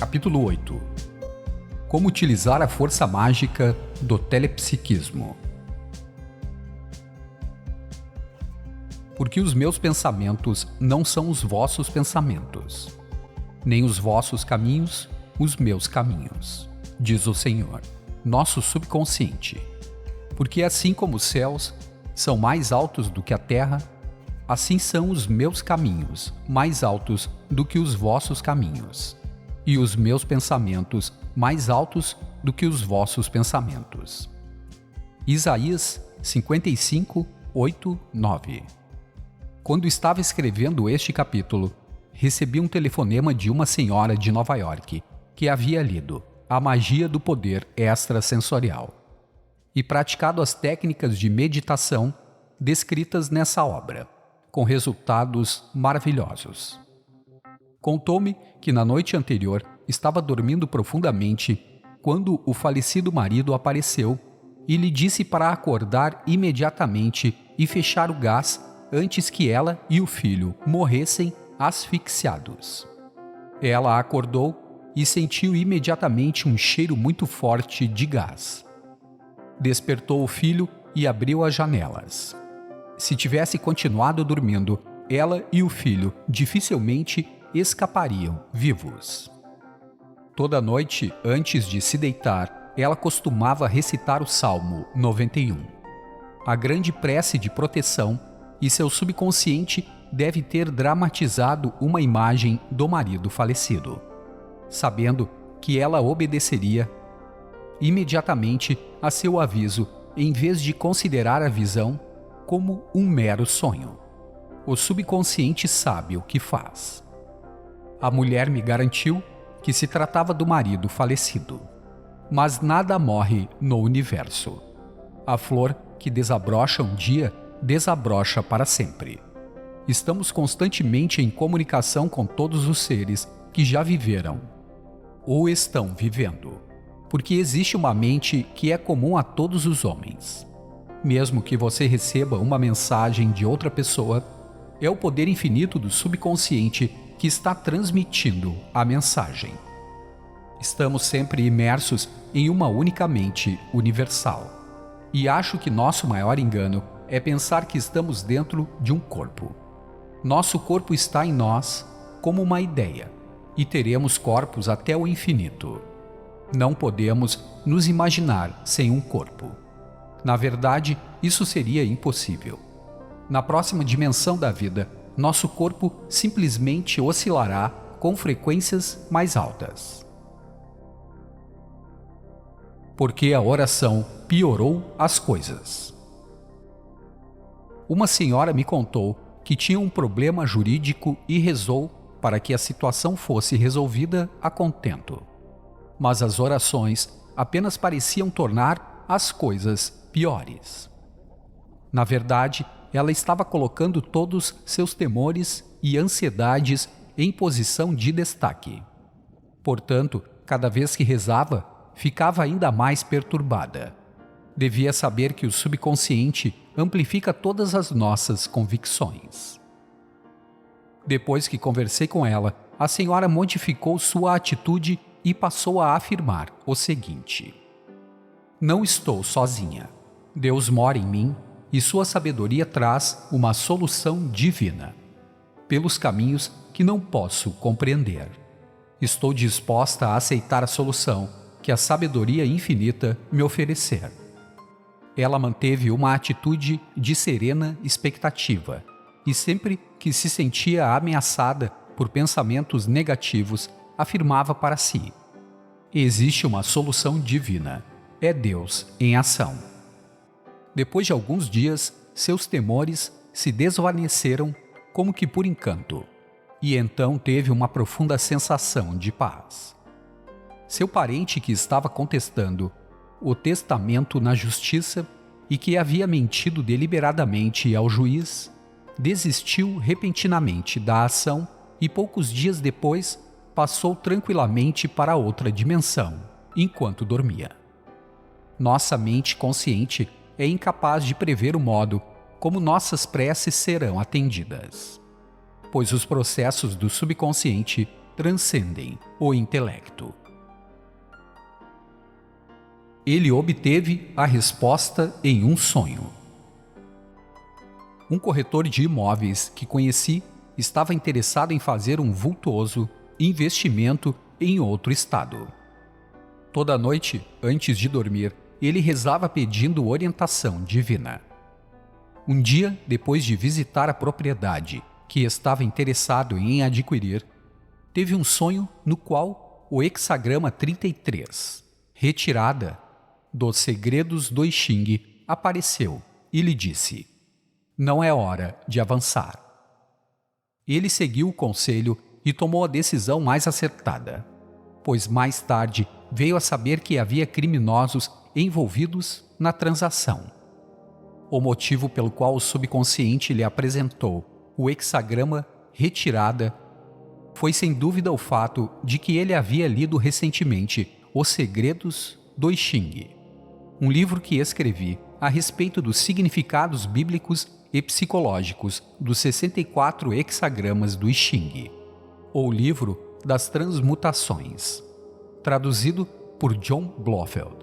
Capítulo 8. Como utilizar a força mágica do telepsiquismo. Porque os meus pensamentos não são os vossos pensamentos, nem os vossos caminhos, os meus caminhos, diz o Senhor, nosso subconsciente. Porque assim como os céus são mais altos do que a terra, assim são os meus caminhos mais altos do que os vossos caminhos, e os meus pensamentos mais altos do que os vossos pensamentos. Isaías 55, 8, 9. Quando estava escrevendo este capítulo, recebi um telefonema de uma senhora de Nova York que havia lido A Magia do Poder Extrasensorial e praticado as técnicas de meditação descritas nessa obra, com resultados maravilhosos. Contou-me que na noite anterior estava dormindo profundamente quando o falecido marido apareceu e lhe disse para acordar imediatamente e fechar o gás antes que ela e o filho morressem asfixiados. Ela acordou e sentiu imediatamente um cheiro muito forte de gás. Despertou o filho e abriu as janelas. Se tivesse continuado dormindo, ela e o filho dificilmente escapariam vivos. Toda noite, antes de se deitar, ela costumava recitar o Salmo 91, a grande prece de proteção, e seu subconsciente deve ter dramatizado uma imagem do marido falecido, sabendo que ela obedeceria imediatamente a seu aviso em vez de considerar a visão como um mero sonho. O subconsciente sabe o que faz. A mulher me garantiu que se tratava do marido falecido. Mas nada morre no universo. A flor que desabrocha um dia, desabrocha para sempre. Estamos constantemente em comunicação com todos os seres que já viveram ou estão vivendo, porque existe uma mente que é comum a todos os homens. Mesmo que você receba uma mensagem de outra pessoa, é o poder infinito do subconsciente que está transmitindo a mensagem. Estamos sempre imersos em uma única mente universal. E acho que nosso maior engano é pensar que estamos dentro de um corpo. Nosso corpo está em nós como uma ideia, e teremos corpos até o infinito. Não podemos nos imaginar sem um corpo. Na verdade, isso seria impossível. Na próxima dimensão da vida, nosso corpo simplesmente oscilará com frequências mais altas. Porque a oração piorou as coisas. Uma senhora me contou que tinha um problema jurídico e rezou para que a situação fosse resolvida a contento. Mas as orações apenas pareciam tornar as coisas piores. Na verdade, ela estava colocando todos seus temores e ansiedades em posição de destaque. Portanto, cada vez que rezava, ficava ainda mais perturbada. Devia saber que o subconsciente amplifica todas as nossas convicções. Depois que conversei com ela, a senhora modificou sua atitude e passou a afirmar o seguinte: não estou sozinha. Deus mora em mim e sua sabedoria traz uma solução divina, pelos caminhos que não posso compreender. Estou disposta a aceitar a solução que a sabedoria infinita me oferecer. Ela manteve uma atitude de serena expectativa, e sempre que se sentia ameaçada por pensamentos negativos, afirmava para si: existe uma solução divina, é Deus em ação. Depois de alguns dias, seus temores se desvaneceram como que por encanto, e então teve uma profunda sensação de paz. Seu parente que estava contestando o testamento na justiça e que havia mentido deliberadamente ao juiz, desistiu repentinamente da ação e poucos dias depois passou tranquilamente para outra dimensão, enquanto dormia. Nossa mente consciente é incapaz de prever o modo como nossas preces serão atendidas, pois os processos do subconsciente transcendem o intelecto. Ele obteve a resposta em um sonho. Um corretor de imóveis que conheci estava interessado em fazer um vultuoso investimento em outro estado. Toda noite, antes de dormir, ele rezava pedindo orientação divina. Um dia, depois de visitar a propriedade que estava interessado em adquirir, teve um sonho no qual o hexagrama 33, retirada dos segredos do I Ching, apareceu e lhe disse: não é hora de avançar. Ele seguiu o conselho e tomou a decisão mais acertada, pois mais tarde veio a saber que havia criminosos envolvidos na transação. O motivo pelo qual o subconsciente lhe apresentou o hexagrama retirada foi sem dúvida o fato de que ele havia lido recentemente Os Segredos do I Ching, um livro que escrevi a respeito dos significados bíblicos e psicológicos dos 64 hexagramas do I Ching, ou livro das transmutações, traduzido por John Blofeld.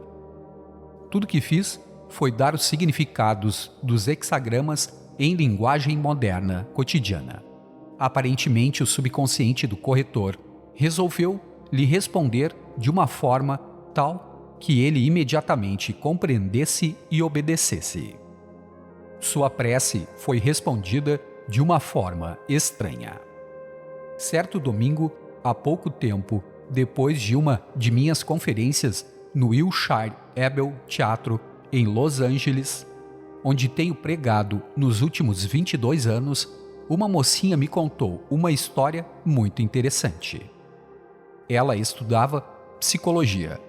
Tudo que fiz foi dar os significados dos hexagramas em linguagem moderna, cotidiana. Aparentemente, o subconsciente do corretor resolveu lhe responder de uma forma tal que ele imediatamente compreendesse e obedecesse. Sua prece foi respondida de uma forma estranha. Certo domingo, há pouco tempo, depois de uma de minhas conferências no Wilshire Abel Teatro, em Los Angeles, onde tenho pregado nos últimos 22 anos, uma mocinha me contou uma história muito interessante. Ela estudava psicologia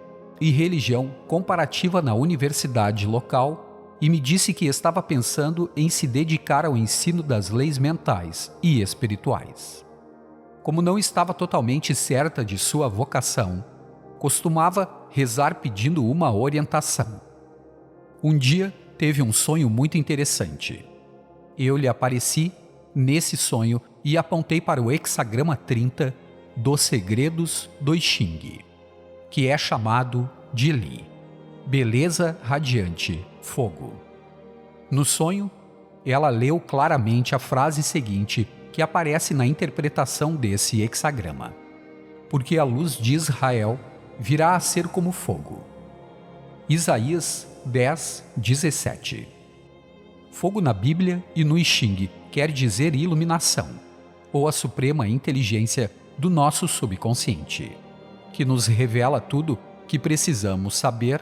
e religião comparativa na universidade local e me disse que estava pensando em se dedicar ao ensino das leis mentais e espirituais. Como não estava totalmente certa de sua vocação, costumava rezar pedindo uma orientação. Um dia teve um sonho muito interessante. Eu lhe apareci nesse sonho e apontei para o hexagrama 30 dos segredos do I Ching, que é chamado de Li, beleza radiante, fogo. No sonho, ela leu claramente a frase seguinte que aparece na interpretação desse hexagrama: porque a luz de Israel virá a ser como fogo. Isaías 10:17. Fogo na Bíblia e no I Ching quer dizer iluminação, ou a suprema inteligência do nosso subconsciente, que nos revela tudo que precisamos saber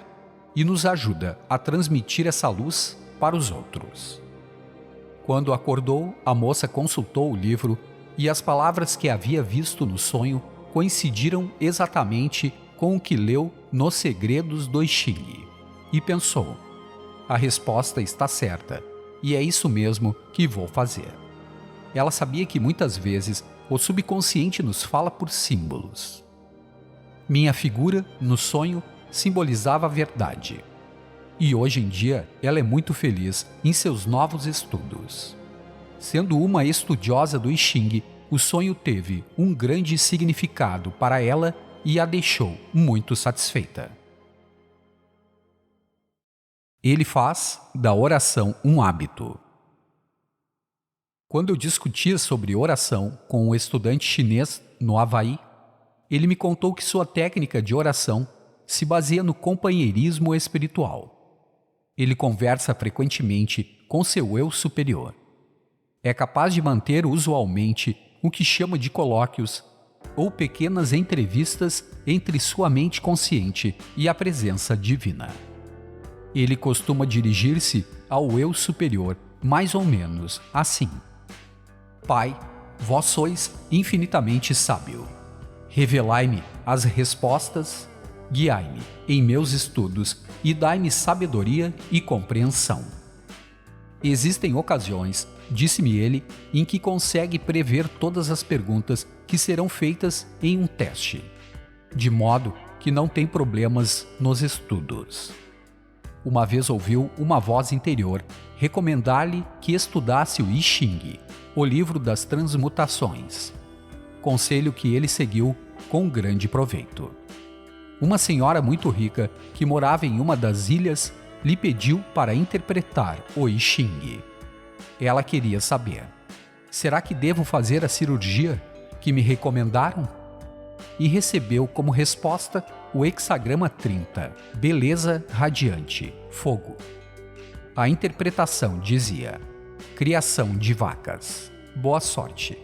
e nos ajuda a transmitir essa luz para os outros. Quando acordou, a moça consultou o livro e as palavras que havia visto no sonho coincidiram exatamente com o que leu nos Segredos do I Ching, e pensou: a resposta está certa, e é isso mesmo que vou fazer. Ela sabia que muitas vezes o subconsciente nos fala por símbolos. Minha figura, no sonho, simbolizava a verdade. E hoje em dia, ela é muito feliz em seus novos estudos. Sendo uma estudiosa do I Ching, o sonho teve um grande significado para ela e a deixou muito satisfeita. Ele faz da oração um hábito. Quando eu discutia sobre oração com um estudante chinês no Havaí, ele me contou que sua técnica de oração se baseia no companheirismo espiritual. Ele conversa frequentemente com seu eu superior. É capaz de manter usualmente o que chama de colóquios ou pequenas entrevistas entre sua mente consciente e a presença divina. Ele costuma dirigir-se ao eu superior mais ou menos assim: Pai, vós sois infinitamente sábio. Revelai-me as respostas, guiai-me em meus estudos e dai-me sabedoria e compreensão. Existem ocasiões, disse-me ele, em que consegue prever todas as perguntas que serão feitas em um teste, de modo que não tem problemas nos estudos. Uma vez ouviu uma voz interior recomendar-lhe que estudasse o I Ching, o livro das transmutações. conselho que ele seguiu com grande proveito. Uma senhora muito rica, que morava em uma das ilhas, lhe pediu para interpretar o I Ching. Ela queria saber: será que devo fazer a cirurgia que me recomendaram? E recebeu como resposta o hexagrama 30, beleza radiante, fogo. A interpretação dizia: criação de vacas, boa sorte.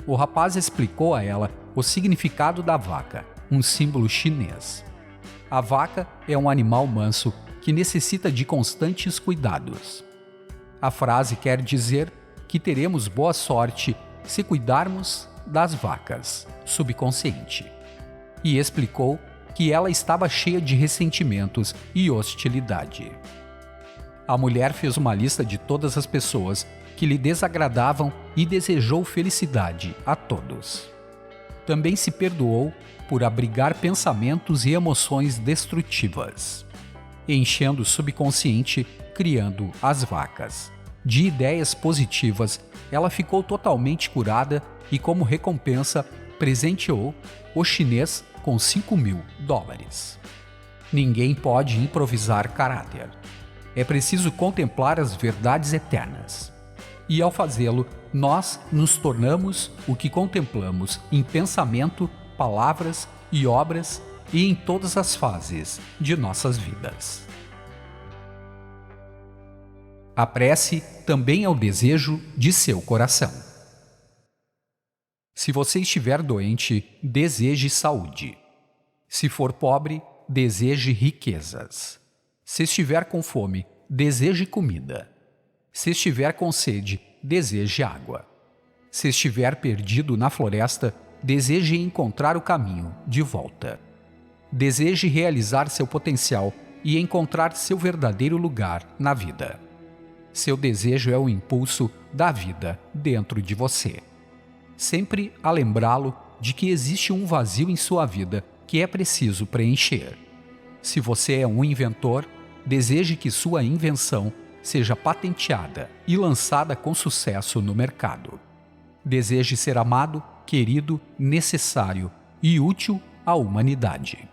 O rapaz explicou a ela o significado da vaca, um símbolo chinês. A vaca é um animal manso que necessita de constantes cuidados. A frase quer dizer que teremos boa sorte se cuidarmos das vacas, subconsciente. E explicou que ela estava cheia de ressentimentos e hostilidade. A mulher fez uma lista de todas as pessoas que lhe desagradavam e desejou felicidade a todos. Também se perdoou por abrigar pensamentos e emoções destrutivas, enchendo o subconsciente, criando as vacas. De ideias positivas, ela ficou totalmente curada e, como recompensa, presenteou o chinês com $5.000. Ninguém pode improvisar caráter. É preciso contemplar as verdades eternas. E ao fazê-lo, nós nos tornamos o que contemplamos em pensamento, palavras e obras e em todas as fases de nossas vidas. A prece também é o desejo de seu coração. Se você estiver doente, deseje saúde. Se for pobre, deseje riquezas. Se estiver com fome, deseje comida. Se estiver com sede, deseje água. Se estiver perdido na floresta, deseje encontrar o caminho de volta. Deseje realizar seu potencial e encontrar seu verdadeiro lugar na vida. Seu desejo é o impulso da vida dentro de você. Sempre a lembrá-lo de que existe um vazio em sua vida que é preciso preencher. Se você é um inventor, deseje que sua invenção seja patenteada e lançada com sucesso no mercado. Deseje ser amado, querido, necessário e útil à humanidade.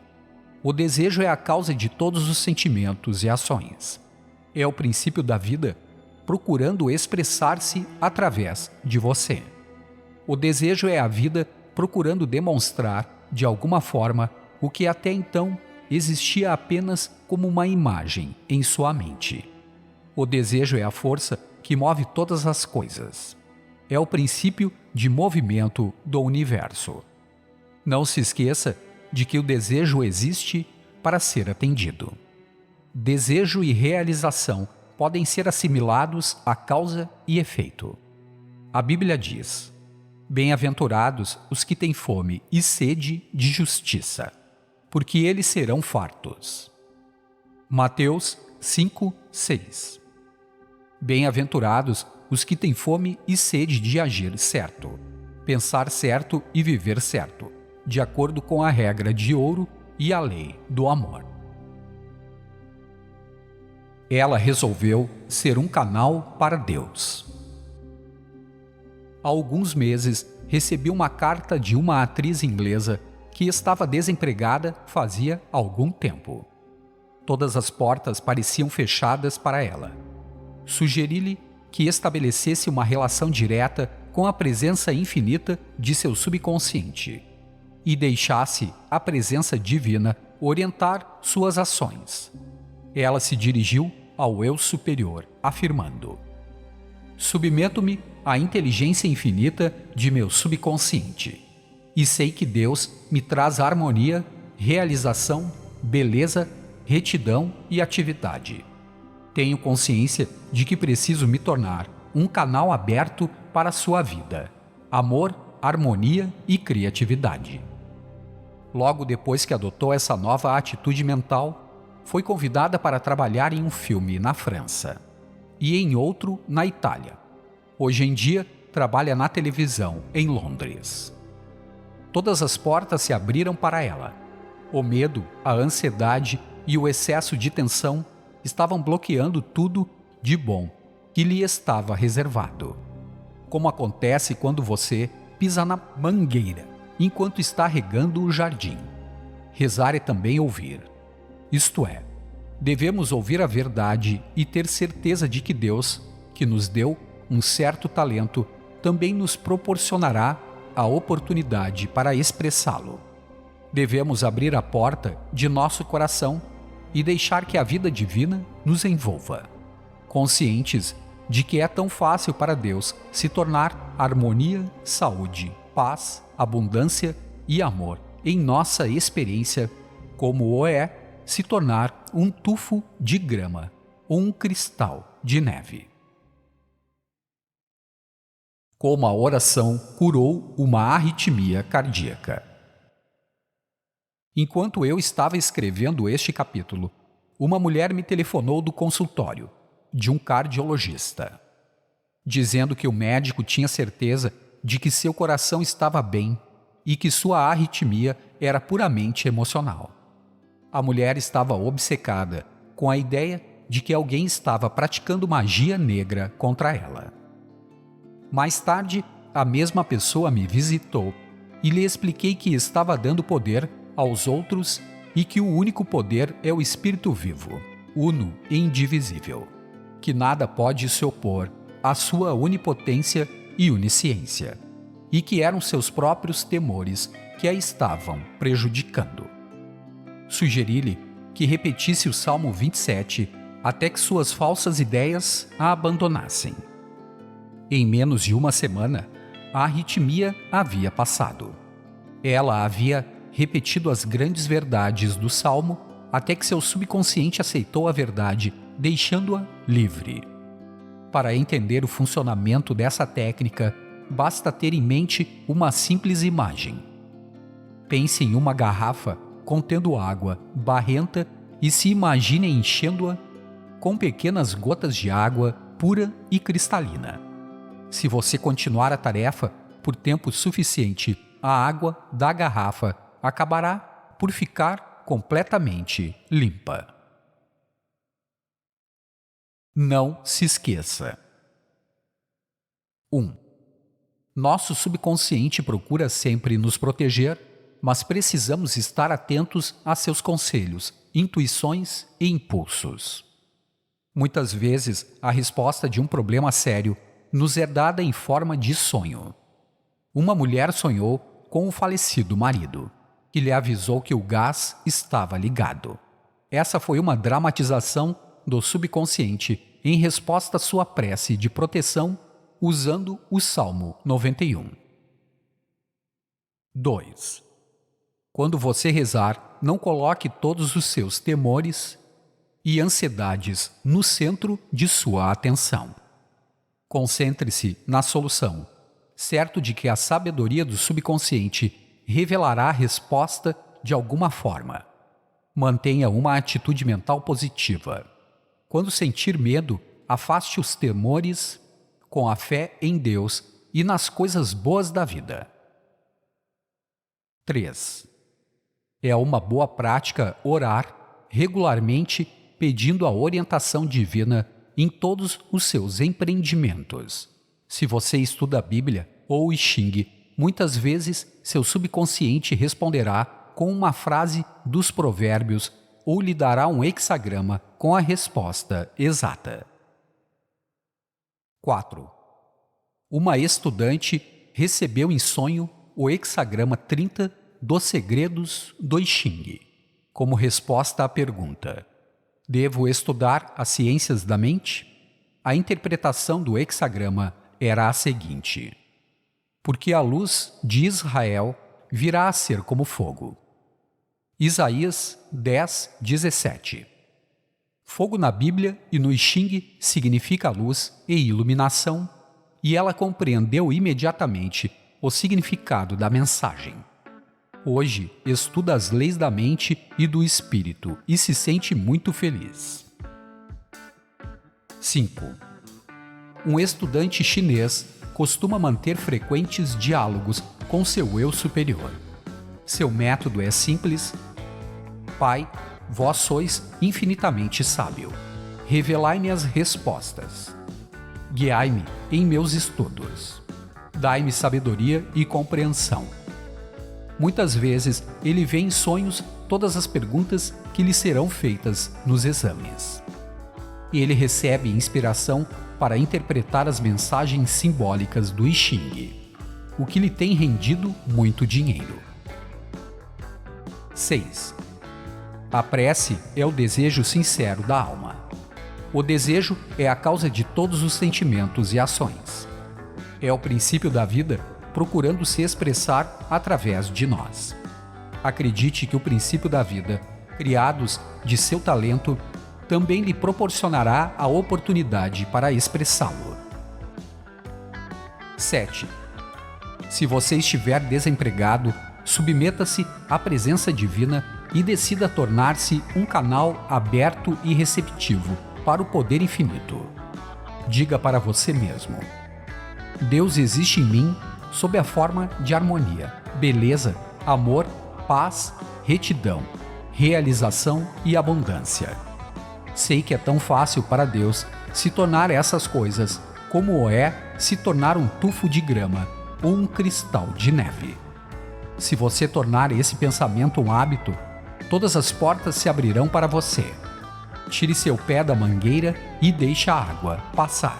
O desejo é a causa de todos os sentimentos e ações. É o princípio da vida, procurando expressar-se através de você. O desejo é a vida procurando demonstrar, de alguma forma, o que até então existia apenas como uma imagem em sua mente. O desejo é a força que move todas as coisas. É o princípio de movimento do universo. Não se esqueça de que o desejo existe para ser atendido. Desejo e realização podem ser assimilados a causa e efeito. A Bíblia diz: bem-aventurados os que têm fome e sede de justiça, porque eles serão fartos. Mateus 5:6. Bem-aventurados os que têm fome e sede de agir certo, pensar certo e viver certo, de acordo com a regra de ouro e a lei do amor. Ela resolveu ser um canal para Deus. Há alguns meses, recebi uma carta de uma atriz inglesa que estava desempregada fazia algum tempo. Todas as portas pareciam fechadas para ela. Sugeri-lhe que estabelecesse uma relação direta com a presença infinita de seu subconsciente e deixasse a presença divina orientar suas ações. Ela se dirigiu ao eu superior, afirmando: submeto-me à inteligência infinita de meu subconsciente e sei que Deus me traz harmonia, realização, beleza, retidão e atividade. Tenho consciência de que preciso me tornar um canal aberto para a sua vida, amor, harmonia e criatividade. Logo depois que adotou essa nova atitude mental, foi convidada para trabalhar em um filme na França e em outro na Itália. Hoje em dia, trabalha na televisão em Londres. Todas as portas se abriram para ela. O medo, a ansiedade e o excesso de tensão estavam bloqueando tudo de bom que lhe estava reservado. Como acontece quando você pisa na mangueira enquanto está regando o jardim. Rezar é também ouvir. Isto é, devemos ouvir a verdade e ter certeza de que Deus, que nos deu um certo talento, também nos proporcionará a oportunidade para expressá-lo. Devemos abrir a porta de nosso coração e deixar que a vida divina nos envolva, conscientes de que é tão fácil para Deus se tornar harmonia, saúde, paz, abundância e amor em nossa experiência, como o é se tornar um tufo de grama ou um cristal de neve. Como a oração curou uma arritmia cardíaca. Enquanto eu estava escrevendo este capítulo, uma mulher me telefonou do consultório de um cardiologista, dizendo que o médico tinha certeza de que seu coração estava bem e que sua arritmia era puramente emocional. A mulher estava obcecada com a ideia de que alguém estava praticando magia negra contra ela. Mais tarde, a mesma pessoa me visitou e lhe expliquei que estava dando poder aos outros e que o único poder é o Espírito vivo, uno e indivisível, que nada pode se opor à sua onipotência e onisciência, e que eram seus próprios temores que a estavam prejudicando. Sugeri-lhe que repetisse o Salmo 27 até que suas falsas ideias a abandonassem. Em menos de uma semana, a arritmia havia passado. Ela havia repetido as grandes verdades do Salmo até que seu subconsciente aceitou a verdade, deixando-a livre. Para entender o funcionamento dessa técnica, basta ter em mente uma simples imagem. Pense em uma garrafa contendo água barrenta e se imagine enchendo-a com pequenas gotas de água pura e cristalina. Se você continuar a tarefa por tempo suficiente, a água da garrafa acabará por ficar completamente limpa. Não se esqueça. 1. Nosso subconsciente procura sempre nos proteger, mas precisamos estar atentos a seus conselhos, intuições e impulsos. Muitas vezes, a resposta de um problema sério nos é dada em forma de sonho. Uma mulher sonhou com o falecido marido, que lhe avisou que o gás estava ligado. Essa foi uma dramatização do subconsciente em resposta à sua prece de proteção usando o Salmo 91. 2. Quando você rezar, não coloque todos os seus temores e ansiedades no centro de sua atenção. Concentre-se na solução, certo de que a sabedoria do subconsciente revelará a resposta de alguma forma. Mantenha uma atitude mental positiva. Quando sentir medo, afaste os temores com a fé em Deus e nas coisas boas da vida. 3. É uma boa prática orar regularmente pedindo a orientação divina em todos os seus empreendimentos. Se você estuda a Bíblia ou o I Ching, muitas vezes seu subconsciente responderá com uma frase dos provérbios ou lhe dará um hexagrama com a resposta exata. 4. Uma estudante recebeu em sonho o hexagrama 30 dos segredos do I Ching, como resposta à pergunta: devo estudar as ciências da mente? A interpretação do hexagrama era a seguinte: porque a luz de Israel virá a ser como fogo. Isaías 10, 17. Fogo na Bíblia e no I Ching significa luz e iluminação, e ela compreendeu imediatamente o significado da mensagem. Hoje, estuda as leis da mente e do espírito e se sente muito feliz. 5. Um estudante chinês costuma manter frequentes diálogos com seu eu superior. Seu método é simples: Pai, vós sois infinitamente sábio. Revelai-me as respostas. Guiai-me em meus estudos. Dai-me sabedoria e compreensão. Muitas vezes ele vê em sonhos todas as perguntas que lhe serão feitas nos exames. E ele recebe inspiração para interpretar as mensagens simbólicas do I Ching, o que lhe tem rendido muito dinheiro. 6. A prece é o desejo sincero da alma. O desejo é a causa de todos os sentimentos e ações. É o princípio da vida procurando se expressar através de nós. Acredite que o princípio da vida, criados de seu talento, também lhe proporcionará a oportunidade para expressá-lo. 7. Se você estiver desempregado, submeta-se à presença divina e decida tornar-se um canal aberto e receptivo para o poder infinito. Diga para você mesmo: Deus existe em mim sob a forma de harmonia, beleza, amor, paz, retidão, realização e abundância. Sei que é tão fácil para Deus se tornar essas coisas como o é se tornar um tufo de grama ou um cristal de neve. Se você tornar esse pensamento um hábito, todas as portas se abrirão para você. Tire seu pé da mangueira e deixe a água passar.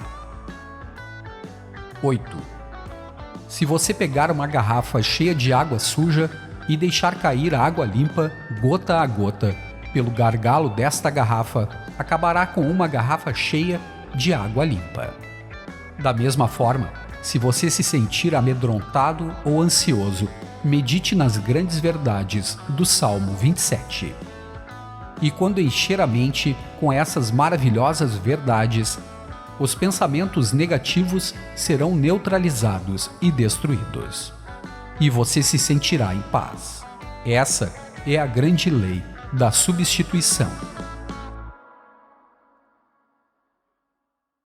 8. Se você pegar uma garrafa cheia de água suja e deixar cair a água limpa, gota a gota, pelo gargalo desta garrafa, acabará com uma garrafa cheia de água limpa. Da mesma forma, se você se sentir amedrontado ou ansioso, medite nas grandes verdades do Salmo 27. E quando encher a mente com essas maravilhosas verdades, os pensamentos negativos serão neutralizados e destruídos. E você se sentirá em paz. Essa é a grande lei da substituição.